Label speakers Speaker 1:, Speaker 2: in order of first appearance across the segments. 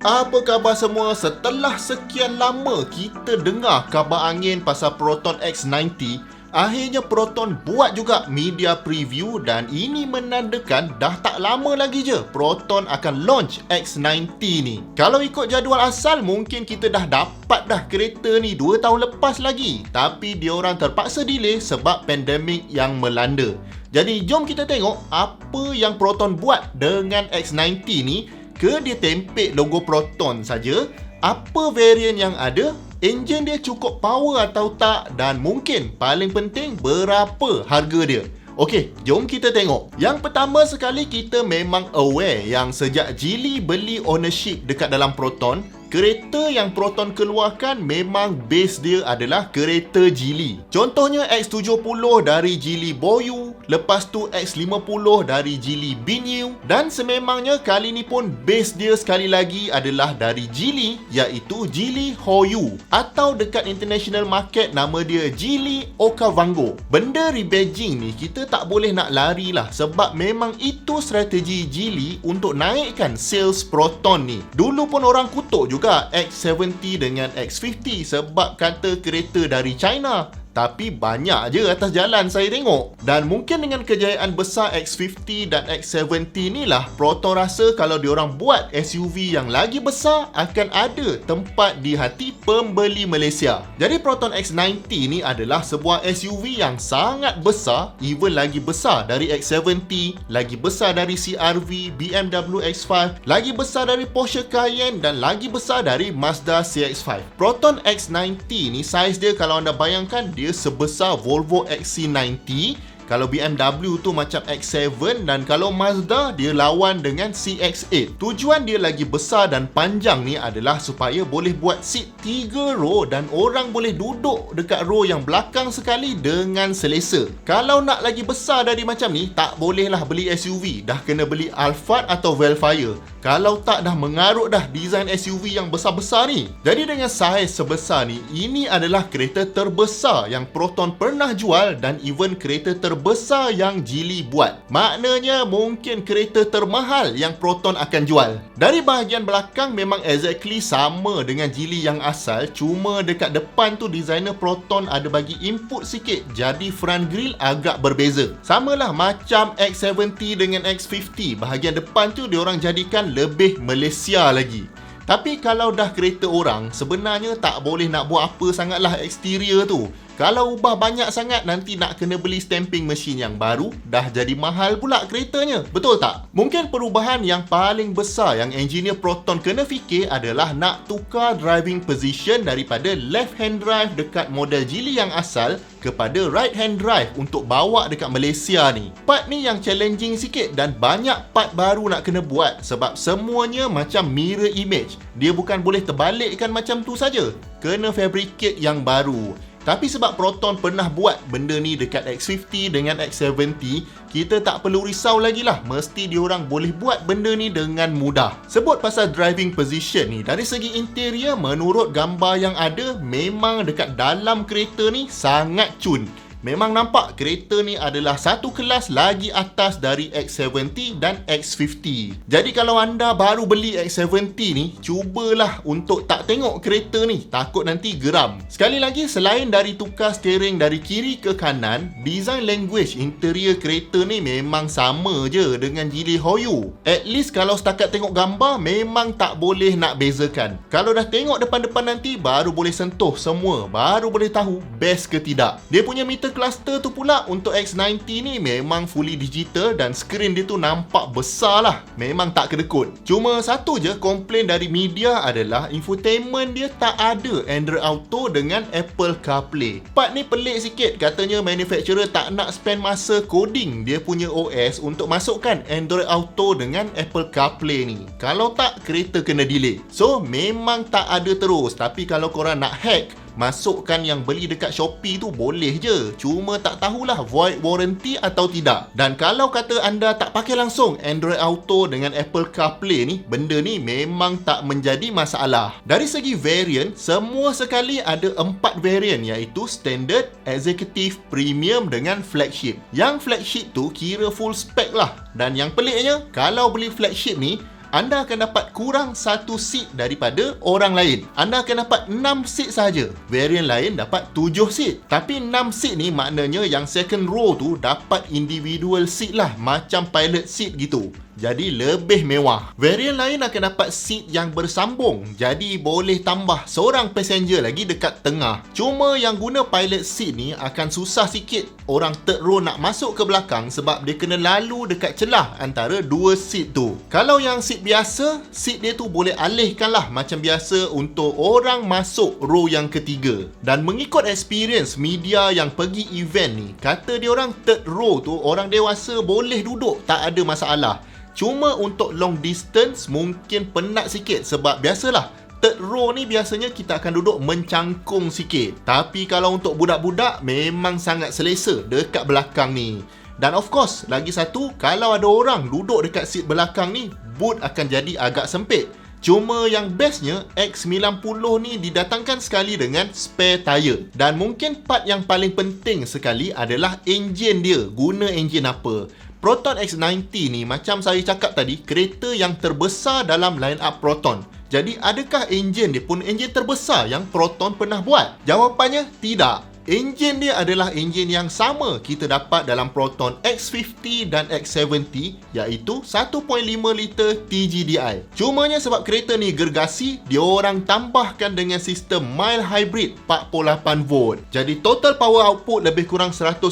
Speaker 1: Apa khabar semua? Setelah sekian lama kita dengar khabar angin pasal Proton X90, akhirnya Proton buat juga media preview dan ini menandakan dah tak lama lagi je Proton akan launch X90 ni. Kalau ikut jadual asal mungkin kita dah dapat dah kereta ni 2 tahun lepas lagi, tapi diorang terpaksa delay sebab pandemik yang melanda. Jadi jom kita tengok apa yang Proton buat dengan X90 ni. Ke dia tempel logo Proton saja, apa varian yang ada, enjin dia cukup power atau tak, dan mungkin paling penting berapa harga dia. Okey, jom kita tengok. Yang pertama sekali, kita memang aware yang sejak Geely beli ownership dekat dalam Proton, kereta yang Proton keluarkan memang base dia adalah kereta Geely. Contohnya X70 dari Geely Boyu, lepas tu X50 dari Geely Bineu, dan sememangnya kali ni pun base dia sekali lagi adalah dari Geely, iaitu Geely Hoyu, atau dekat international market nama dia Geely Okavango. Benda rebadging ni kita tak boleh nak lari lah, sebab memang itu strategi Geely untuk naikkan sales Proton ni. Dulu pun orang kutuk juga X70 dengan X50 sebab kata kereta dari China. Tapi banyak je atas jalan saya tengok. Dan mungkin dengan kejayaan besar X50 dan X70 ni lah, Proton rasa kalau diorang buat SUV yang lagi besar, akan ada tempat di hati pembeli Malaysia. Jadi Proton X90 ni adalah sebuah SUV yang sangat besar, even lagi besar dari X70, lagi besar dari CR-V, BMW X5, lagi besar dari Porsche Cayenne, dan lagi besar dari Mazda CX-5. Proton X90 ni saiz dia kalau anda bayangkan, dia sebesar Volvo XC90, kalau BMW tu macam X7, dan kalau Mazda dia lawan dengan CX-8. Tujuan dia lagi besar dan panjang ni adalah supaya boleh buat seat 3 row dan orang boleh duduk dekat row yang belakang sekali dengan selesa. Kalau nak lagi besar dari macam ni, tak bolehlah beli SUV, dah kena beli Alphard atau Velfire. Kalau tak dah mengarut dah design SUV yang besar-besar ni. Jadi dengan saiz sebesar ni, ini adalah kereta terbesar yang Proton pernah jual dan even kereta terbesar yang Geely buat. Maknanya mungkin kereta termahal yang Proton akan jual. Dari bahagian belakang memang exactly sama dengan Geely yang asal, cuma dekat depan tu designer Proton ada bagi input sikit, jadi front grille agak berbeza. Samalah macam X70 dengan X50, bahagian depan tu diorang jadikan lebih Malaysia lagi. Tapi kalau dah kereta orang, sebenarnya tak boleh nak buat apa sangatlah eksterior tu. Kalau ubah banyak sangat, nanti nak kena beli stamping machine yang baru, dah jadi mahal pula keretanya. Betul tak? Mungkin perubahan yang paling besar yang engineer Proton kena fikir adalah nak tukar driving position daripada left hand drive dekat model Geely yang asal kepada right hand drive untuk bawa dekat Malaysia ni. Part ni yang challenging sikit dan banyak part baru nak kena buat sebab semuanya macam mirror image. Dia bukan boleh terbalikkan macam tu saja. Kena fabricate yang baru. Tapi sebab Proton pernah buat benda ni dekat X50 dengan X70, kita tak perlu risau lagi lah. Mesti diorang boleh buat benda ni dengan mudah. Sebut pasal driving position ni, dari segi interior, menurut gambar yang ada, memang dekat dalam kereta ni sangat cun. Memang nampak kereta ni adalah satu kelas lagi atas dari X70 dan X50. Jadi kalau anda baru beli X70 ni, cubalah untuk tak tengok kereta ni, takut nanti geram. Sekali lagi, selain dari tukar steering dari kiri ke kanan, design language interior kereta ni memang sama je dengan Geely Hoyu. At least kalau setakat tengok gambar, memang tak boleh nak bezakan. Kalau dah tengok depan-depan nanti, baru boleh sentuh semua, baru boleh tahu best ke tidak. Dia punya meter cluster tu pula untuk X90 ni memang fully digital dan skrin dia tu nampak besar lah. Memang tak kedekut. Cuma satu je komplain dari media adalah infotainment dia tak ada Android Auto dengan Apple CarPlay. Part ni pelik sikit, katanya manufacturer tak nak spend masa coding dia punya OS untuk masukkan Android Auto dengan Apple CarPlay ni. Kalau tak, kereta kena delay. So memang tak ada terus. Tapi kalau korang nak hack, masukkan yang beli dekat Shopee tu boleh je. Cuma tak tahulah void warranty atau tidak. Dan kalau kata anda tak pakai langsung Android Auto dengan Apple CarPlay ni, benda ni memang tak menjadi masalah. Dari segi variant, semua sekali ada 4 variant, iaitu Standard, Executive, Premium dengan Flagship. Yang Flagship tu kira full spec lah. Dan yang peliknya, kalau beli Flagship ni, anda akan dapat kurang 1 seat daripada orang lain. Anda akan dapat 6 seat saja. Variant lain dapat 7 seat. Tapi 6 seat ni maknanya yang second row tu dapat individual seat lah, macam pilot seat gitu. Jadi lebih mewah. Variant lain akan dapat seat yang bersambung. Jadi boleh tambah seorang passenger lagi dekat tengah. Cuma yang guna pilot seat ni akan susah sikit orang third row nak masuk ke belakang sebab dia kena lalu dekat celah antara dua seat tu. Kalau yang seat biasa, seat dia tu boleh alihkan lah macam biasa untuk orang masuk row yang ketiga. Dan mengikut experience media yang pergi event ni, kata dia orang third row tu orang dewasa boleh duduk, tak ada masalah. Cuma untuk long distance mungkin penat sikit sebab biasalah third row ni biasanya kita akan duduk mencangkung sikit. Tapi kalau untuk budak-budak memang sangat selesa dekat belakang ni. Dan of course, lagi satu, kalau ada orang duduk dekat seat belakang ni, boot akan jadi agak sempit. Cuma yang bestnya, X90 ni didatangkan sekali dengan spare tyre. Dan mungkin part yang paling penting sekali adalah enjin dia. Guna enjin apa? Proton X90 ni macam saya cakap tadi, kereta yang terbesar dalam line up Proton. Jadi adakah enjin dia pun enjin terbesar yang Proton pernah buat? Jawapannya tidak. Enjin dia adalah enjin yang sama kita dapat dalam Proton X50 dan X70, iaitu 1.5 liter TGDI. Cumanya sebab kereta ni gergasi, dia orang tambahkan dengan sistem mild hybrid 48 volt. Jadi total power output lebih kurang 190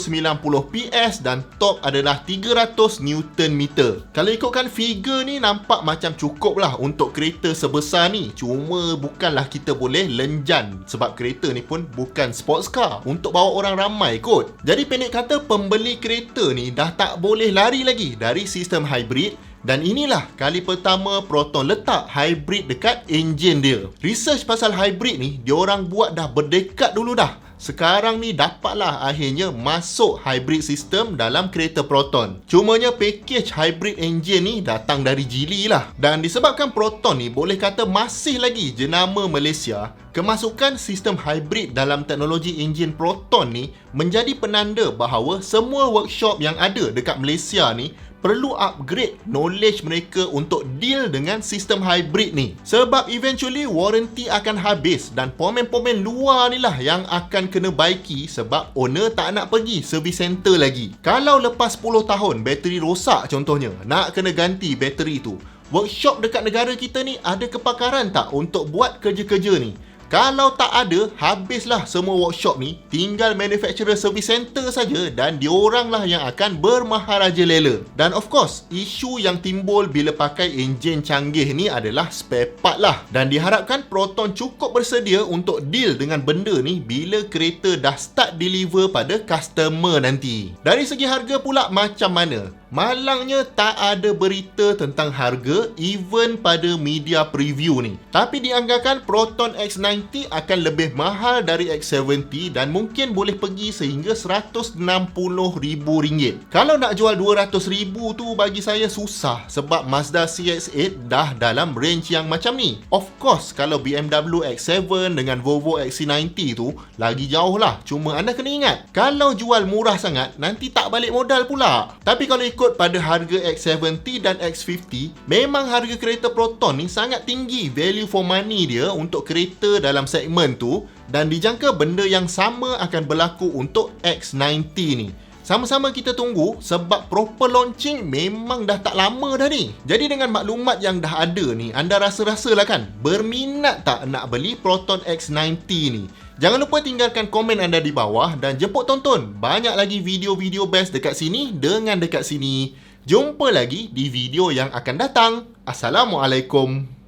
Speaker 1: PS dan torque adalah 300 Nm. Kalau ikutkan figure ni nampak macam cukup lah untuk kereta sebesar ni. Cuma bukanlah kita boleh lenjan sebab kereta ni pun bukan sports car untuk bawa orang ramai kot. Jadi pendek kata, pembeli kereta ni dah tak boleh lari lagi dari sistem hybrid. Dan inilah kali pertama Proton letak hybrid dekat enjin dia. Research pasal hybrid ni diorang buat dah berdekat dulu dah. Sekarang ni dapatlah akhirnya masuk hybrid system dalam kereta Proton. Cumanya package hybrid engine ni datang dari Geely lah. Dan disebabkan Proton ni boleh kata masih lagi jenama Malaysia, kemasukan sistem hybrid dalam teknologi enjin Proton ni menjadi penanda bahawa semua workshop yang ada dekat Malaysia ni perlu upgrade knowledge mereka untuk deal dengan sistem hybrid ni. Sebab eventually warranty akan habis dan pomen-pomen luar ni lah yang akan kena baiki sebab owner tak nak pergi service center lagi. Kalau lepas 10 tahun bateri rosak contohnya, nak kena ganti bateri tu, workshop dekat negara kita ni ada kepakaran tak untuk buat kerja-kerja ni? Kalau tak ada, habislah semua workshop ni. Tinggal manufacturer service center saja dan diorang lah yang akan bermaharaja lela. Dan of course, isu yang timbul bila pakai enjin canggih ni adalah spare part lah. Dan diharapkan Proton cukup bersedia untuk deal dengan benda ni bila kereta dah start deliver pada customer nanti. Dari segi harga pula macam mana? Malangnya tak ada berita tentang harga even pada media preview ni. Tapi dianggarkan Proton X90 akan lebih mahal dari X70 dan mungkin boleh pergi sehingga RM160,000. Kalau nak jual RM200,000 tu bagi saya susah sebab Mazda CX-8 dah dalam range yang macam ni. Of course, kalau BMW X7 dengan Volvo XC90 tu lagi jauh lah. Cuma anda kena ingat, kalau jual murah sangat nanti tak balik modal pula. Tapi kalau ikut pada harga X70 dan X50, memang harga kereta Proton ni sangat tinggi value for money dia untuk kereta dalam segmen tu, dan dijangka benda yang sama akan berlaku untuk X90 ni. Sama-sama kita tunggu sebab proper launching memang dah tak lama dah ni. Jadi dengan maklumat yang dah ada ni, anda rasa-rasalah kan berminat tak nak beli Proton X90 ni? Jangan lupa tinggalkan komen anda di bawah dan jemput tonton banyak lagi video-video best dekat sini dengan dekat sini. Jumpa lagi di video yang akan datang. Assalamualaikum.